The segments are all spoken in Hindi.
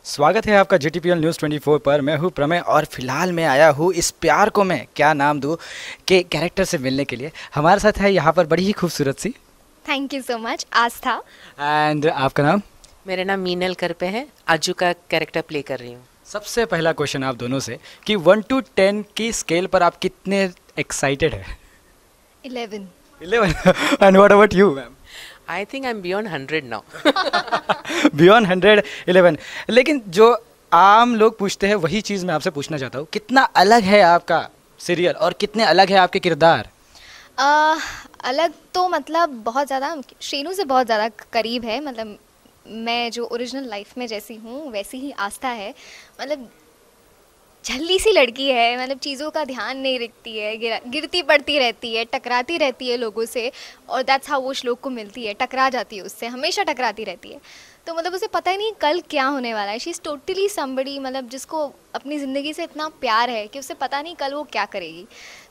स्वागत है आपका GTPL न्यूज़ 24 पर। मैं हूँ प्रमेय और फिलहाल मैं आया हूँ इस प्यार को मैं क्या नाम दूँ के कैरेक्टर से मिलने के लिए। हमारे साथ है यहाँ पर बड़ी ही खूबसूरत सी। Thank you so much Aastha. And आपका नाम? मेरा नाम मीनल करपे है। आजू का कैरेक्टर प्ले कर रही हूँ। सबसे पहला क्वेश्चन आप दोनों से कि 1 to 10 की स्केल पर आप कितने एक्साइटेड है? 11। 11 and what about you ma'am? I think I am beyond 100 now. Beyond 100 11। लेकिन जो आम लोग पूछते हैं वही चीज़ मैं आपसे पूछना चाहता हूँ, कितना अलग है आपका सीरियल और कितने अलग है आपके किरदार? अलग तो मतलब बहुत ज़्यादा श्रेणु से बहुत ज़्यादा करीब है। मतलब मैं जो ओरिजिनल लाइफ में जैसी हूँ वैसी ही आस्था है। मतलब झल्ली सी लड़की है, मतलब चीज़ों का ध्यान नहीं रखती है, गिरती पड़ती रहती है, टकराती रहती है लोगों से। और दैट्स हाउ वो श्लोक को मिलती है, टकरा जाती है उससे, हमेशा टकराती रहती है। तो मतलब उसे पता ही नहीं कल क्या होने वाला है। शी इज़ टोटली समबडी, मतलब जिसको अपनी ज़िंदगी से इतना प्यार है कि उसे पता नहीं कल वो क्या करेगी।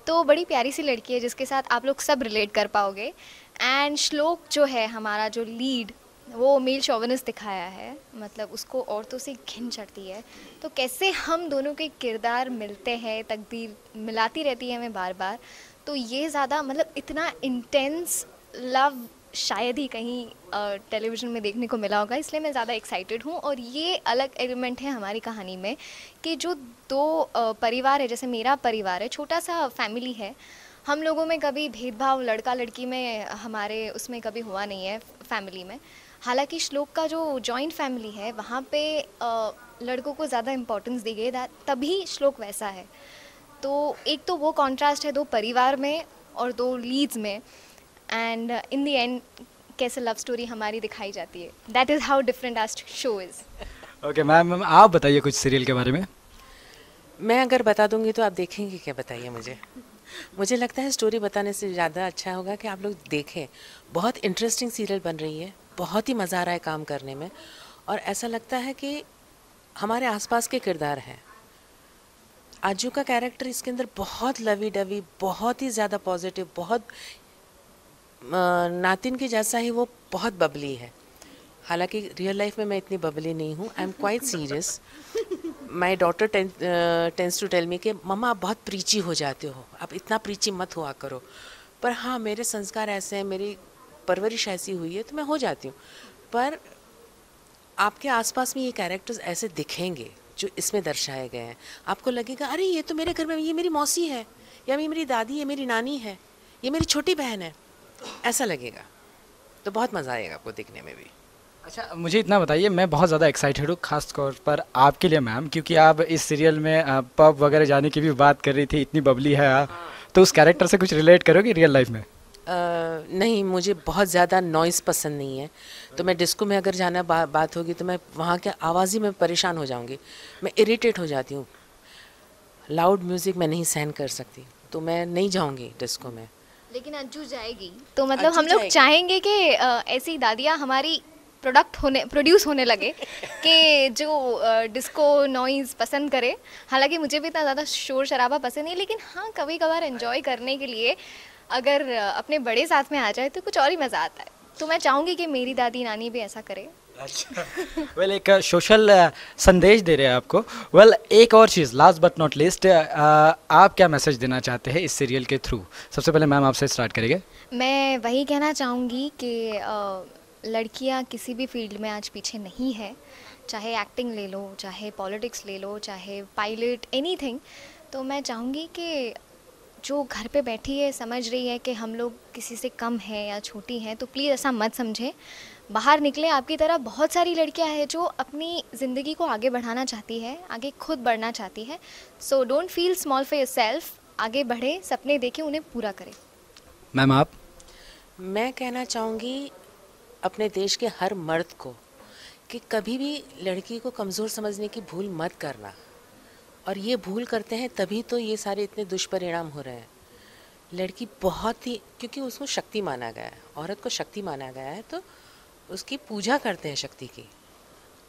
तो बड़ी प्यारी सी लड़की है जिसके साथ आप लोग सब रिलेट कर पाओगे। एंड श्लोक जो है हमारा जो लीड, वो मेल शोविनिस्ट दिखाया है। मतलब उसको औरतों से घिन चढ़ती है। तो कैसे हम दोनों के किरदार मिलते हैं, तकदीर मिलाती रहती है हमें बार बार। तो ये ज़्यादा मतलब इतना इंटेंस लव शायद ही कहीं टेलीविज़न में देखने को मिला होगा, इसलिए मैं ज़्यादा एक्साइटेड हूँ। और ये अलग एलिमेंट है हमारी कहानी में कि जो दो परिवार है, जैसे मेरा परिवार है, छोटा सा फैमिली है। हम लोगों में कभी भेदभाव लड़का लड़की में हमारे उसमें कभी हुआ नहीं है फैमिली में। हालांकि श्लोक का जो जॉइंट फैमिली है वहाँ पे लड़कों को ज़्यादा इम्पोर्टेंस दी गई, तभी श्लोक वैसा है। तो एक तो वो कॉन्ट्रास्ट है दो परिवार में और दो लीड्स में। एंड इन द एंड कैसे लव स्टोरी हमारी दिखाई जाती है। That is how different asked show is. Okay ma'am, आप बताइए कुछ सीरियल के बारे में। मैं अगर बता दूंगी तो आप देखेंगे क्या? बताइए मुझे लगता है स्टोरी बताने से ज़्यादा अच्छा होगा कि आप लोग देखें। बहुत इंटरेस्टिंग सीरियल बन रही है, बहुत ही मज़ा आ रहा है काम करने में। और ऐसा लगता है कि हमारे आसपास के किरदार हैं। आजू का कैरेक्टर इसके अंदर बहुत लवी डवी, बहुत ही ज़्यादा पॉजिटिव, बहुत नातिन के जैसा ही वो बहुत बबली है। हालांकि रियल लाइफ में मैं इतनी बबली नहीं हूँ। I am quite serious. My daughter tends to tell me कि मम्मा आप बहुत प्रीची हो जाते हो, आप इतना प्रीची मत हुआ करो। पर हाँ, मेरे संस्कार ऐसे हैं, मेरी परवरिश ऐसी हुई है तो मैं हो जाती हूँ। पर आपके आसपास में ये कैरेक्टर्स ऐसे दिखेंगे जो इसमें दर्शाए गए हैं, आपको लगेगा अरे ये तो मेरे घर में, ये मेरी मौसी है, या ये मेरी दादी है, मेरी नानी है, ये मेरी छोटी बहन है, ऐसा लगेगा। तो बहुत मज़ा आएगा आपको देखने में भी। अच्छा, मुझे इतना बताइए, मैं बहुत ज़्यादा एक्साइटेड हूँ खास तौर पर आपके लिए मैम, क्योंकि आप इस सीरियल में पब वगैरह जाने की भी बात कर रही थी, इतनी बबली है आप। तो उस कैरेक्टर से कुछ रिलेट करोगे रियल लाइफ में? नहीं, मुझे बहुत ज़्यादा नॉइज़ पसंद नहीं है। तो मैं डिस्को में अगर जाना बात होगी तो मैं वहाँ के आवाज़ ही में परेशान हो जाऊँगी, मैं इरिटेट हो जाती हूँ। लाउड म्यूज़िक मैं नहीं सहन कर सकती, तो मैं नहीं जाऊँगी डिस्को में। लेकिन अज्जू जाएगी तो मतलब हम लोग चाहेंगे कि ऐसी दादियाँ हमारी प्रोड्यूस होने लगे कि जो डिस्को नॉइज़ पसंद करे। हालांकि मुझे भी इतना ज़्यादा शोर शराबा पसंद नहीं, लेकिन हाँ कभी कभार एंजॉय करने के लिए अगर अपने बड़े साथ में आ जाए तो कुछ और ही मज़ा आता है। तो मैं चाहूँगी कि मेरी दादी नानी भी ऐसा करे। अच्छा, वेल एक सोशल संदेश दे रहे हैं आपको। वेल एक और चीज़, लास्ट बट नॉट लिस्ट, आप क्या मैसेज देना चाहते हैं इस सीरियल के थ्रू? सबसे पहले मैम आपसे स्टार्ट करेंगे। मैं वही कहना चाहूँगी कि लड़कियाँ किसी भी फील्ड में आज पीछे नहीं है। चाहे एक्टिंग ले लो, चाहे पॉलिटिक्स ले लो, चाहे पायलट, एनीथिंग। तो मैं चाहूँगी कि जो घर पे बैठी है, समझ रही है कि हम लोग किसी से कम हैं या छोटी हैं, तो प्लीज़ ऐसा मत समझें। बाहर निकले, आपकी तरह बहुत सारी लड़कियां हैं जो अपनी ज़िंदगी को आगे बढ़ाना चाहती है, आगे खुद बढ़ना चाहती है। So don't feel small for yourself. आगे बढ़े, सपने देखें, उन्हें पूरा करें। मैम आप? मैं कहना चाहूँगी अपने देश के हर मर्द को कि कभी भी लड़की को कमज़ोर समझने की भूल मत करना। और ये भूल करते हैं तभी तो ये सारे इतने दुष्परिणाम हो रहे हैं। लड़की बहुत ही, क्योंकि उसको शक्ति माना गया है, औरत को शक्ति माना गया है, तो उसकी पूजा करते हैं शक्ति की।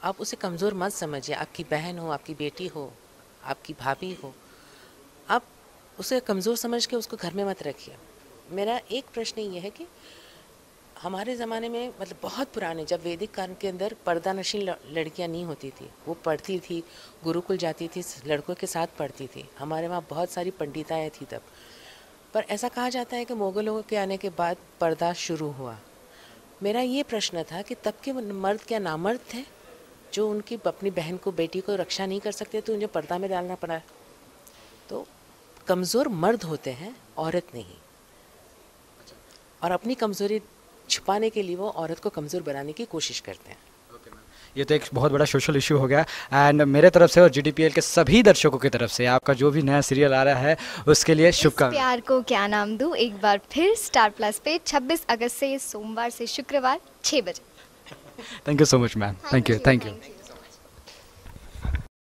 आप उसे कमज़ोर मत समझिए। आपकी बहन हो, आपकी बेटी हो, आपकी भाभी हो, आप उसे कमज़ोर समझ के उसको घर में मत रखिए। मेरा एक प्रश्न ये है कि हमारे ज़माने में मतलब बहुत पुराने, जब वैदिक काल के अंदर पर्दानशीन लड़कियां नहीं होती थी, वो पढ़ती थी, गुरुकुल जाती थी, लड़कों के साथ पढ़ती थी। हमारे वहाँ बहुत सारी पंडिताएँ थी तब। पर ऐसा कहा जाता है कि मुग़लों के आने के बाद पर्दा शुरू हुआ। मेरा ये प्रश्न था कि तब के मर्द क्या नामर्द थे जो उनकी अपनी बहन को, बेटी को रक्षा नहीं कर सकते, तो उन्हें पर्दा में डालना पड़ा। तो कमज़ोर मर्द होते हैं, औरत नहीं। और अपनी कमज़ोरी छुपाने के लिए वो औरत को कमज़ोर बनाने की कोशिश करते हैं। ये तो एक बहुत बड़ा सोशल इशू हो गया। एंड मेरे तरफ से और GDPL के सभी दर्शकों की तरफ से आपका जो भी नया सीरियल आ रहा है उसके लिए शुभकामनाएं। प्यार को क्या नाम दूं, एक बार फिर स्टार प्लस पे 26 अगस्त से सोमवार से शुक्रवार 6 बजे। Thank you so much ma'am. Thank you.